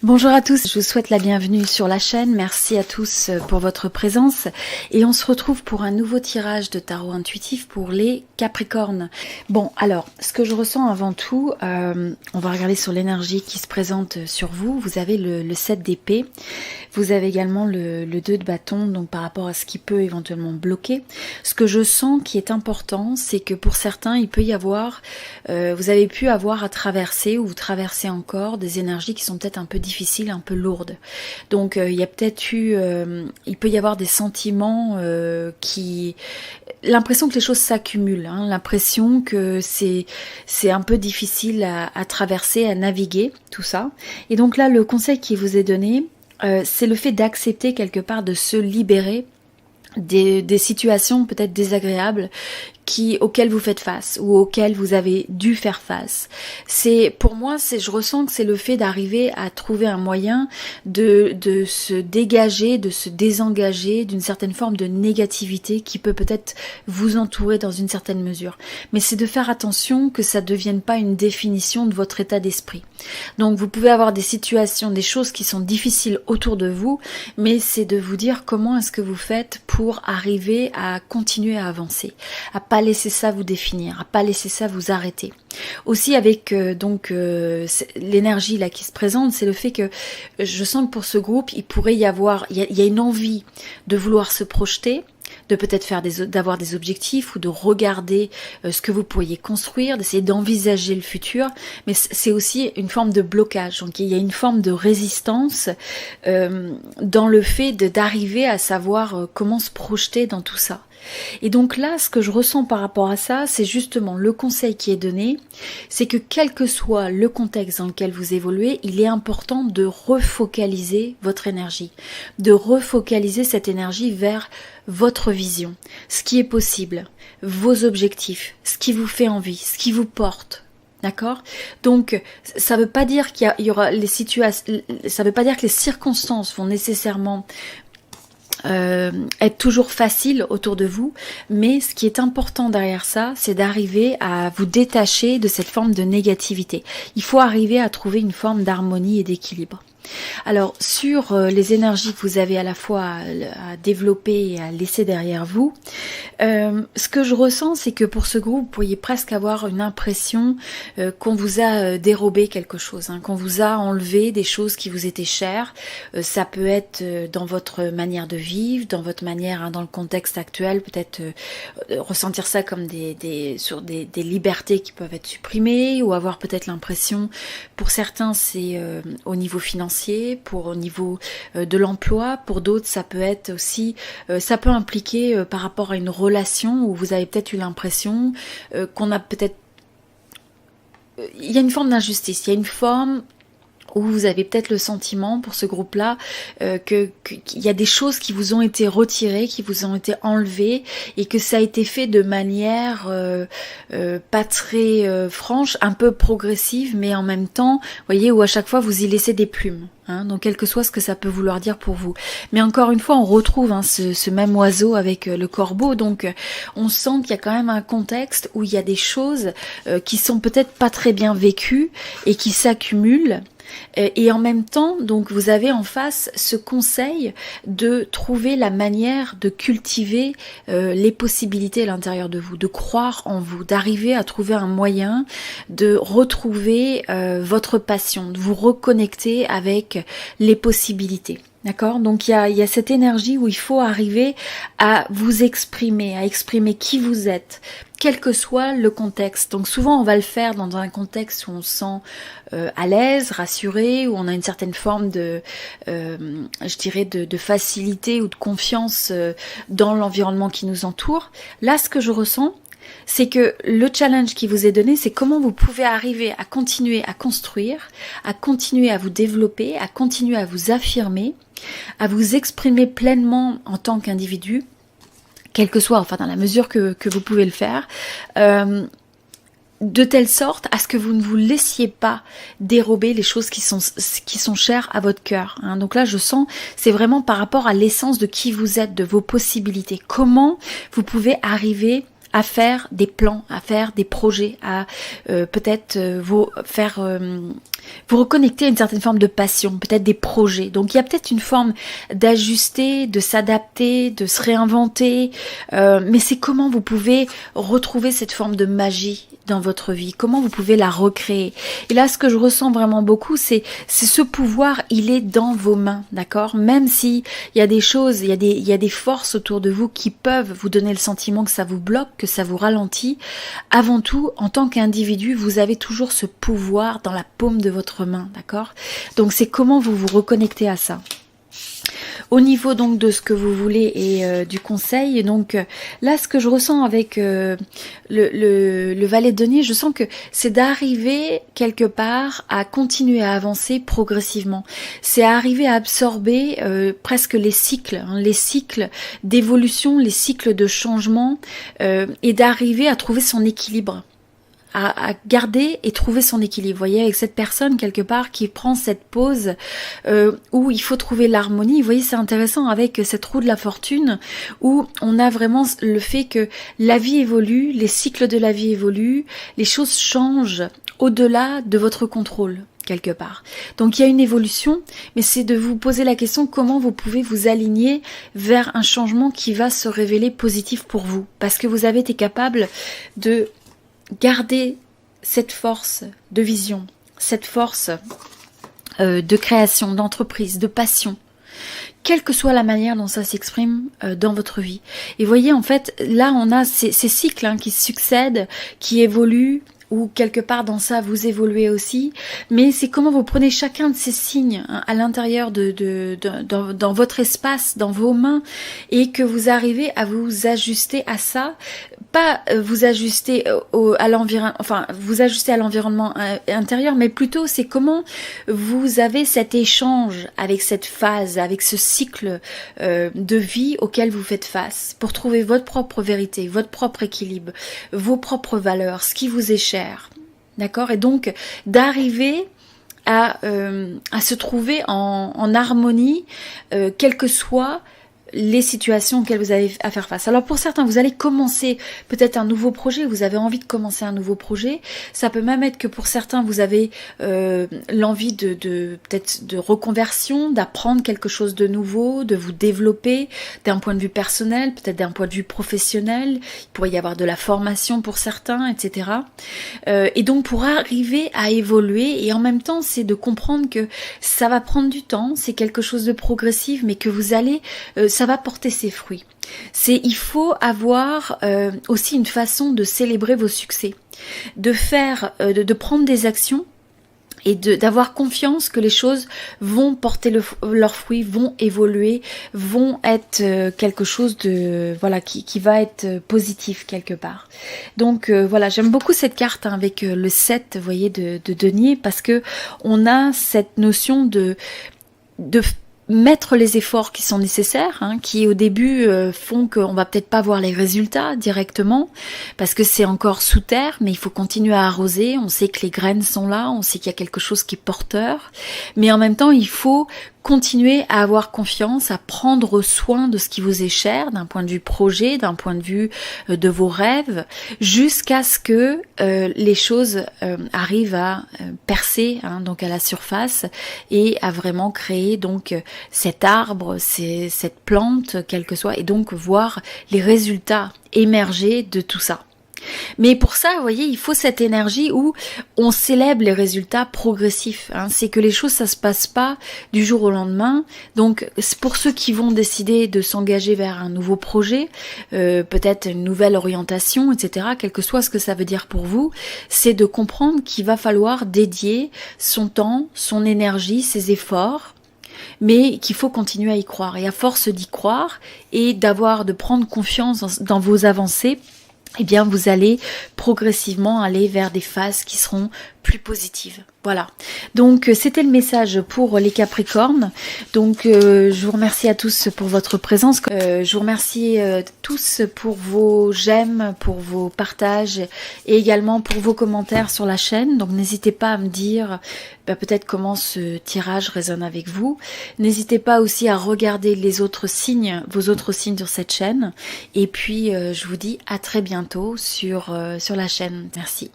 Bonjour à tous, je vous souhaite la bienvenue sur la chaîne. Merci à tous pour votre présence et on se retrouve pour un nouveau tirage de tarot intuitif pour les Capricornes. Bon, alors, ce que je ressens avant tout, on va regarder sur l'énergie qui se présente sur vous. Vous avez le 7 d'épée, vous avez également le 2 de bâton, donc par rapport à ce qui peut éventuellement bloquer. Ce que je sens qui est important, c'est que pour certains, il peut y avoir, vous avez pu avoir à traverser ou traverser encore des énergies qui sont peut-être un peu difficile, un peu lourde. Donc il y a peut-être eu, il peut y avoir des sentiments l'impression que les choses s'accumulent, hein, l'impression que c'est un peu difficile à traverser, à naviguer, tout ça. Et donc là, le conseil qui vous est donné, c'est le fait d'accepter quelque part de se libérer des situations peut-être désagréables auxquelles vous faites face ou auxquelles vous avez dû faire face. Pour moi, je ressens que c'est le fait d'arriver à trouver un moyen de se dégager, de se désengager d'une certaine forme de négativité qui peut peut-être vous entourer dans une certaine mesure. Mais c'est de faire attention que ça ne devienne pas une définition de votre état d'esprit. Donc vous pouvez avoir des situations, des choses qui sont difficiles autour de vous, mais c'est de vous dire comment est-ce que vous faites pour arriver à continuer à avancer, à pas laisser ça vous définir, à pas laisser ça vous arrêter. Aussi avec l'énergie là qui se présente, c'est le fait que je sens que pour ce groupe, il pourrait y avoir, il y a une envie de vouloir se projeter, de peut-être d'avoir des objectifs ou de regarder ce que vous pourriez construire, d'essayer d'envisager le futur, mais c'est aussi une forme de blocage. Donc il y a une forme de résistance dans le fait d'arriver à savoir comment se projeter dans tout ça. Et donc là, ce que je ressens par rapport à ça, c'est justement le conseil qui est donné, c'est que quel que soit le contexte dans lequel vous évoluez, il est important de refocaliser votre énergie, de refocaliser cette énergie vers votre vision, ce qui est possible, vos objectifs, ce qui vous fait envie, ce qui vous porte. D'accord? Donc, ça veut pas dire qu'il y aura les situations, ça veut pas dire que les circonstances vont nécessairement être toujours facile autour de vous, mais ce qui est important derrière ça, c'est d'arriver à vous détacher de cette forme de négativité. Il faut arriver à trouver une forme d'harmonie et d'équilibre. Alors sur les énergies que vous avez à la fois à développer et à laisser derrière vous, ce que je ressens, c'est que pour ce groupe, vous pourriez presque avoir une impression qu'on vous a dérobé quelque chose, hein, qu'on vous a enlevé des choses qui vous étaient chères. Ça peut être dans votre manière de vivre, dans votre manière, hein, dans le contexte actuel, peut-être ressentir ça comme des libertés qui peuvent être supprimées, ou avoir peut-être l'impression, pour certains c'est au niveau financier, au niveau de l'emploi, pour d'autres ça peut être aussi, ça peut impliquer par rapport à une relation où vous avez peut-être eu l'impression qu'on a peut-être, il y a une forme d'injustice, il y a une forme où vous avez peut-être le sentiment pour ce groupe-là qu'il y a des choses qui vous ont été retirées, qui vous ont été enlevées, et que ça a été fait de manière pas très franche, un peu progressive, mais en même temps, vous voyez, où à chaque fois vous y laissez des plumes. Hein, donc quel que soit ce que ça peut vouloir dire pour vous. Mais encore une fois, on retrouve, hein, ce même oiseau avec le corbeau, donc on sent qu'il y a quand même un contexte où il y a des choses qui sont peut-être pas très bien vécues et qui s'accumulent. Et en même temps, donc vous avez en face ce conseil de trouver la manière de cultiver les possibilités à l'intérieur de vous, de croire en vous, d'arriver à trouver un moyen de retrouver votre passion, de vous reconnecter avec les possibilités. D'accord? Donc il y a cette énergie où il faut arriver à vous exprimer, à exprimer qui vous êtes, quel que soit le contexte. Donc souvent on va le faire dans un contexte où on se sent à l'aise, rassuré, où on a une certaine forme de, je dirais, de facilité ou de confiance dans l'environnement qui nous entoure. Là, ce que je ressens, c'est que le challenge qui vous est donné, c'est comment vous pouvez arriver à continuer à construire, à continuer à vous développer, à continuer à vous affirmer, à vous exprimer pleinement en tant qu'individu, quel que soit, enfin dans la mesure que vous pouvez le faire, de telle sorte à ce que vous ne vous laissiez pas dérober les choses qui sont chères à votre cœur. Hein. Donc là, je sens, c'est vraiment par rapport à l'essence de qui vous êtes, de vos possibilités. Comment vous pouvez arriver à faire des plans, à faire des projets, à peut-être vous reconnecter à une certaine forme de passion, peut-être des projets. Donc il y a peut-être une forme d'ajuster, de s'adapter, de se réinventer, mais c'est comment vous pouvez retrouver cette forme de magie dans votre vie, comment vous pouvez la recréer. Et là, ce que je ressens vraiment beaucoup, c'est ce pouvoir, il est dans vos mains, d'accord? Même si il y a des choses, il y a des forces autour de vous qui peuvent vous donner le sentiment que ça vous bloque, que ça vous ralentit. Avant tout, en tant qu'individu, vous avez toujours ce pouvoir dans la paume de votre main, d'accord? Donc c'est comment vous vous reconnectez à ça. Au niveau donc de ce que vous voulez et du conseil, donc là ce que je ressens avec le valet de denier, je sens que c'est d'arriver quelque part à continuer à avancer progressivement. C'est arriver à absorber presque les cycles d'évolution, les cycles de changement et d'arriver à trouver son équilibre. À garder et trouver son équilibre. Vous voyez, avec cette personne quelque part qui prend cette pause où il faut trouver l'harmonie. Vous voyez, c'est intéressant avec cette roue de la fortune où on a vraiment le fait que la vie évolue, les cycles de la vie évoluent, les choses changent au-delà de votre contrôle quelque part. Donc il y a une évolution, mais c'est de vous poser la question comment vous pouvez vous aligner vers un changement qui va se révéler positif pour vous. Parce que vous avez été capable de garder cette force de vision, cette force de création, d'entreprise, de passion, quelle que soit la manière dont ça s'exprime dans votre vie. Et voyez, en fait, là, on a ces cycles qui succèdent, qui évoluent, ou quelque part dans ça, vous évoluez aussi. Mais c'est comment vous prenez chacun de ces signes à l'intérieur dans votre espace, dans vos mains, et que vous arrivez à vous ajuster à ça. Pas vous ajuster à l'environnement, enfin vous ajuster à l'environnement intérieur, mais plutôt c'est comment vous avez cet échange avec cette phase, avec ce cycle de vie auquel vous faites face, pour trouver votre propre vérité, votre propre équilibre, vos propres valeurs, ce qui vous est cher, d'accord? Et donc d'arriver à se trouver en harmonie, quel que soit les situations auxquelles vous avez à faire face. Alors pour certains, vous allez commencer peut-être un nouveau projet, vous avez envie de commencer un nouveau projet. Ça peut même être que pour certains, vous avez l'envie de peut-être de reconversion, d'apprendre quelque chose de nouveau, de vous développer d'un point de vue personnel, peut-être d'un point de vue professionnel. Il pourrait y avoir de la formation pour certains, etc. Et donc pour arriver à évoluer, et en même temps, c'est de comprendre que ça va prendre du temps, c'est quelque chose de progressif, mais que vous allez ça va porter ses fruits. Il faut avoir aussi une façon de célébrer vos succès, de faire, de prendre des actions et d'avoir confiance que les choses vont porter leurs fruits, vont évoluer, vont être quelque chose de qui va être positif quelque part. Donc voilà, j'aime beaucoup cette carte avec le 7, vous voyez, de denier, parce que on a cette notion de mettre les efforts qui sont nécessaires, qui au début font qu'on va peut-être pas voir les résultats directement, parce que c'est encore sous terre, mais il faut continuer à arroser, on sait que les graines sont là, on sait qu'il y a quelque chose qui est porteur, mais en même temps il faut continuer à avoir confiance, à prendre soin de ce qui vous est cher, d'un point de vue projet, d'un point de vue de vos rêves, jusqu'à ce que les choses arrivent à percer, donc à la surface, et à vraiment créer donc cet arbre, cette plante, quelle que soit, et donc voir les résultats émerger de tout ça. Mais pour ça, vous voyez, il faut cette énergie où on célèbre les résultats progressifs. C'est que les choses, ça se passe pas du jour au lendemain. Donc, pour ceux qui vont décider de s'engager vers un nouveau projet, peut-être une nouvelle orientation, etc., quel que soit ce que ça veut dire pour vous, c'est de comprendre qu'il va falloir dédier son temps, son énergie, ses efforts, mais qu'il faut continuer à y croire. Et à force d'y croire et de prendre confiance dans vos avancées, eh bien, vous allez progressivement aller vers des phases qui seront plus positive. Voilà. Donc c'était le message pour les Capricornes. Donc je vous remercie à tous pour votre présence. Je vous remercie tous pour vos j'aime, pour vos partages et également pour vos commentaires sur la chaîne. Donc n'hésitez pas à me dire peut-être comment ce tirage résonne avec vous. N'hésitez pas aussi à regarder les autres signes, vos autres signes sur cette chaîne. Et puis je vous dis à très bientôt sur la chaîne. Merci.